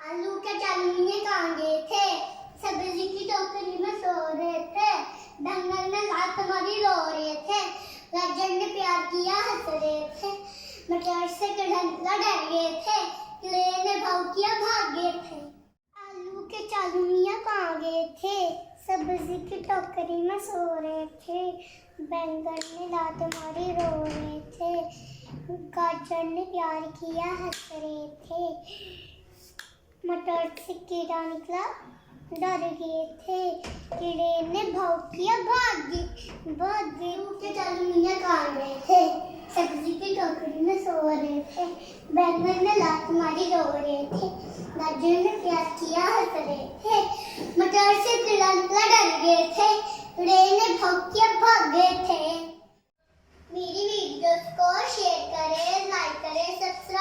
आलू के चालू कांगे थे, सब्जी की टोकरी में सो रहे थे, डंगर ने लात मारी रो रहे थे, गाजर ने प्यार किया हंस रहे थे, मटर से लड़ गए थे, कीड़े ने भाव किया भाग गए थे। आलू के चालू कांगे थे, सब्जी की टोकरी में सो रहे थे, बैंगन ने लात मारी रो रहे थे, गाजर ने प्यार किया हंस रहे थे, मटर से कीड़ा निकला डर गए थे, कीड़े ने भाव किया भाग गए के चालू काट रहे थे, सब्जी की टोकरी में सो रहे थे, बैंगन ने लात मारी रो रहे थे, गाजर ने प्यार किया हंस रहे थे, मटर से कीड़ा निकला डर गए थे, कीड़े ने भाव किया भाग गए थे। मेरी वीडियोस को शेयर करें, लाइक करें, सब्सक्राइब